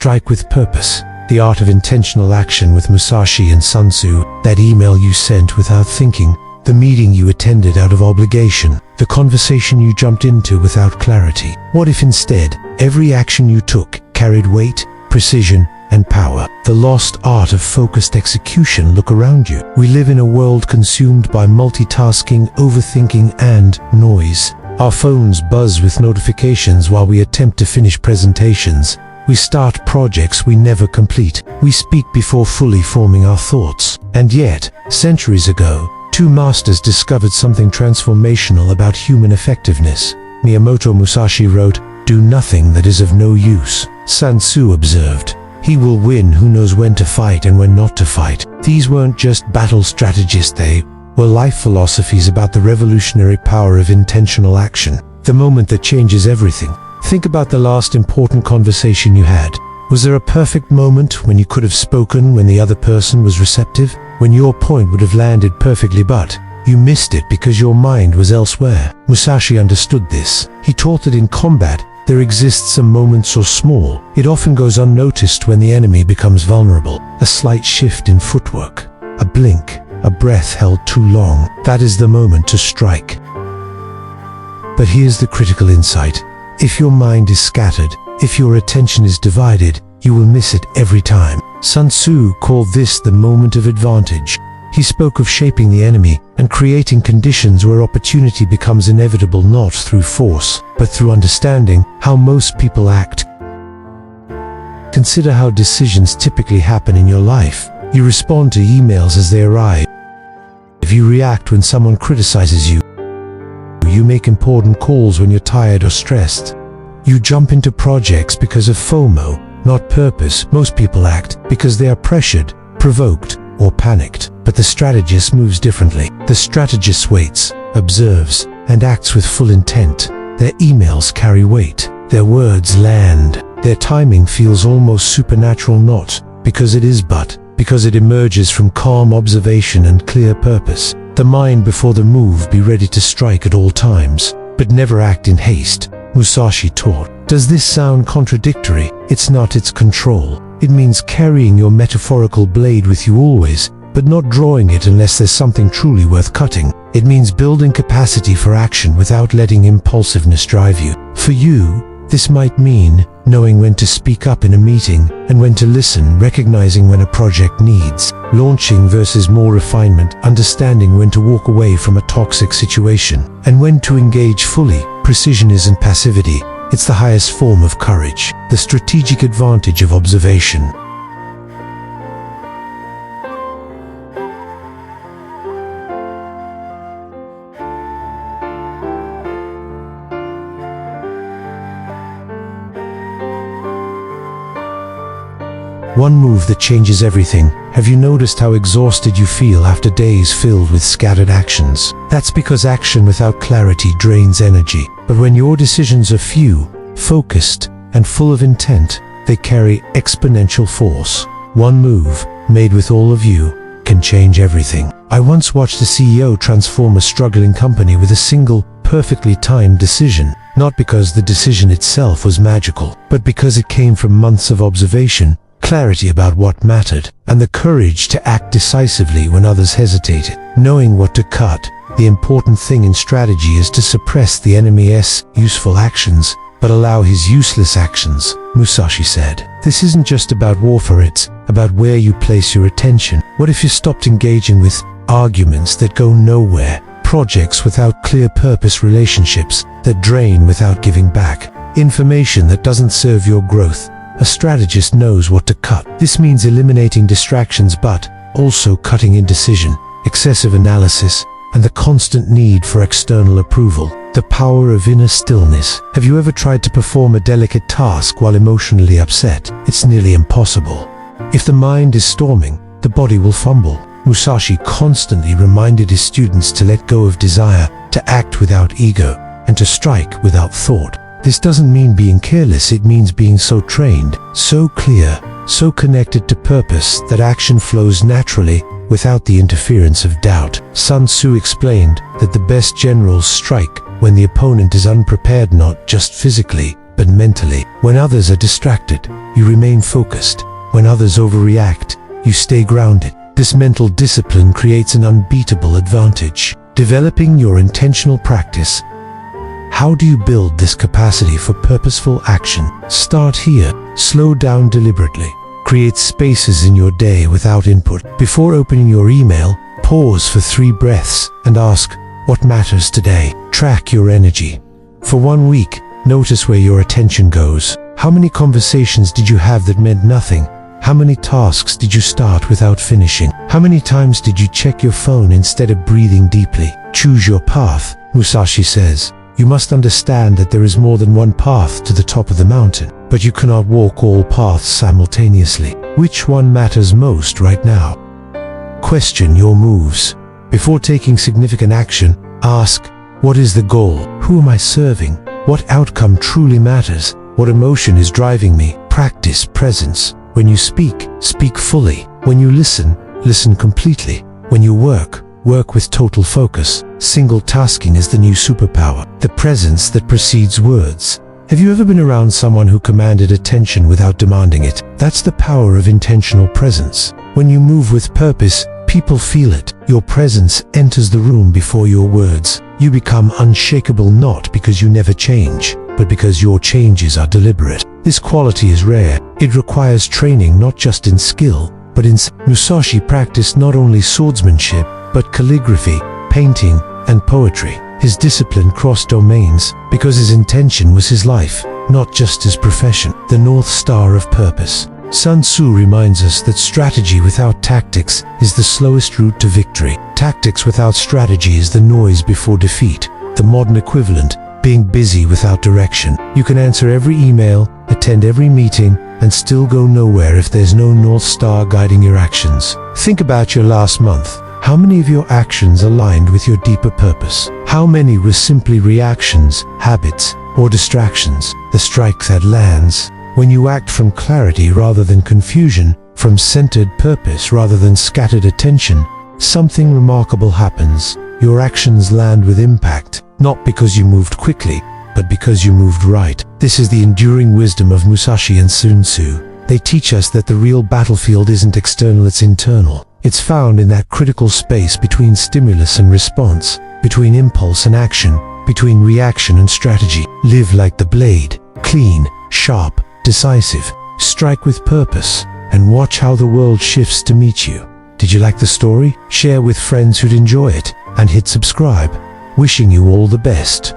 Strike with Purpose, The Art of Intentional Action with Musashi and Sun Tzu. That email you sent without thinking, the meeting you attended out of obligation, the conversation you jumped into without clarity. What if instead, every action you took carried weight, precision, and power? The lost art of focused execution. Look around you. We live in a world consumed by multitasking, overthinking, and noise. Our phones buzz with notifications while we attempt to finish presentations. We start projects we never complete. We speak before fully forming our thoughts. And yet, centuries ago, two masters discovered something transformational about human effectiveness. Miyamoto Musashi wrote, "Do nothing that is of no use." Sun Tzu observed, "He will win who knows when to fight and when not to fight." These weren't just battle strategies, they were life philosophies about the revolutionary power of intentional action, the moment that changes everything. Think about the last important conversation you had. Was there a perfect moment when you could have spoken when the other person was receptive? When your point would have landed perfectly, but you missed it because your mind was elsewhere? Musashi understood this. He taught that in combat, there exists a moment so small, it often goes unnoticed when the enemy becomes vulnerable. A slight shift in footwork, a blink, a breath held too long. That is the moment to strike. But here's the critical insight. If your mind is scattered, if your attention is divided, you will miss it every time. Sun Tzu called this the moment of advantage. He spoke of shaping the enemy and creating conditions where opportunity becomes inevitable, not through force, but through understanding how most people act. Consider how decisions typically happen in your life. You respond to emails as they arrive. You react when someone criticizes you. You make important calls when you're tired or stressed. You jump into projects because of FOMO, not purpose. Most people act because they are pressured, provoked, or panicked. But the strategist moves differently. The strategist waits, observes, and acts with full intent. Their emails carry weight. Their words land. Their timing feels almost supernatural, not because it is, but because it emerges from calm observation and clear purpose. The mind before the move, be ready to strike at all times, but never act in haste, Musashi taught. Does this sound contradictory? It's not. It's control. It means carrying your metaphorical blade with you always, but not drawing it unless there's something truly worth cutting. It means building capacity for action without letting impulsiveness drive you. For you, this might mean knowing when to speak up in a meeting and when to listen, recognizing when a project needs launching versus more refinement, understanding when to walk away from a toxic situation, and when to engage fully. Precision isn't passivity, it's the highest form of courage, the strategic advantage of observation. One move that changes everything. Have you noticed how exhausted you feel after days filled with scattered actions? That's because action without clarity drains energy. But when your decisions are few, focused, and full of intent, they carry exponential force. One move, made with all of you, can change everything. I once watched a CEO transform a struggling company with a single, perfectly timed decision. Not because the decision itself was magical, but because it came from months of observation, clarity about what mattered, and the courage to act decisively when others hesitated. Knowing what to cut. The important thing in strategy is to suppress the enemy's useful actions, but allow his useless actions, Musashi said. This isn't just about warfare, it's about where you place your attention. What if you stopped engaging with arguments that go nowhere, projects without clear purpose, relationships that drain without giving back, information that doesn't serve your growth? A strategist knows what to cut. This means eliminating distractions, but also cutting indecision, excessive analysis, and the constant need for external approval. The power of inner stillness. Have you ever tried to perform a delicate task while emotionally upset? It's nearly impossible. If the mind is storming, the body will fumble. Musashi constantly reminded his students to let go of desire, to act without ego, and to strike without thought. This doesn't mean being careless, it means being so trained, so clear, so connected to purpose that action flows naturally without the interference of doubt. Sun Tzu explained that the best generals strike when the opponent is unprepared, not just physically, but mentally. When others are distracted, you remain focused. When others overreact, you stay grounded. This mental discipline creates an unbeatable advantage. Developing your intentional practice. How do you build this capacity for purposeful action? Start here. Slow down deliberately. Create spaces in your day without input. Before opening your email, pause for 3 breaths and ask, what matters today? Track your energy. For 1 week, notice where your attention goes. How many conversations did you have that meant nothing? How many tasks did you start without finishing? How many times did you check your phone instead of breathing deeply? Choose your path, Musashi says. You must understand that there is more than one path to the top of the mountain, but you cannot walk all paths simultaneously. Which one matters most right now? Question your moves. Before taking significant action, ask, what is the goal? Who am I serving? What outcome truly matters? What emotion is driving me? Practice presence. When you speak, speak fully. When you listen, listen completely. When you work, work with total focus. Single tasking is the new superpower, the presence that precedes words. Have you ever been around someone who commanded attention without demanding it? That's the power of intentional presence. When you move with purpose, people feel it. Your presence enters the room before your words. You become unshakable not because you never change, but because your changes are deliberate. This quality is rare. It requires training not just in skill, but in Musashi practiced not only swordsmanship, but calligraphy, painting, and poetry. His discipline crossed domains because his intention was his life, not just his profession. The North Star of Purpose. Sun Tzu reminds us that strategy without tactics is the slowest route to victory. Tactics without strategy is the noise before defeat. The modern equivalent, being busy without direction. You can answer every email, attend every meeting, and still go nowhere if there's no North Star guiding your actions. Think about your last month. How many of your actions aligned with your deeper purpose? How many were simply reactions, habits, or distractions? The strike that lands. When you act from clarity rather than confusion, from centered purpose rather than scattered attention, something remarkable happens. Your actions land with impact, not because you moved quickly, but because you moved right. This is the enduring wisdom of Musashi and Sun Tzu. They teach us that the real battlefield isn't external, it's internal. It's found in that critical space between stimulus and response, between impulse and action, between reaction and strategy. Live like the blade, clean, sharp, decisive. Strike with purpose, and watch how the world shifts to meet you. Did you like the story? Share with friends who'd enjoy it, and hit subscribe. Wishing you all the best.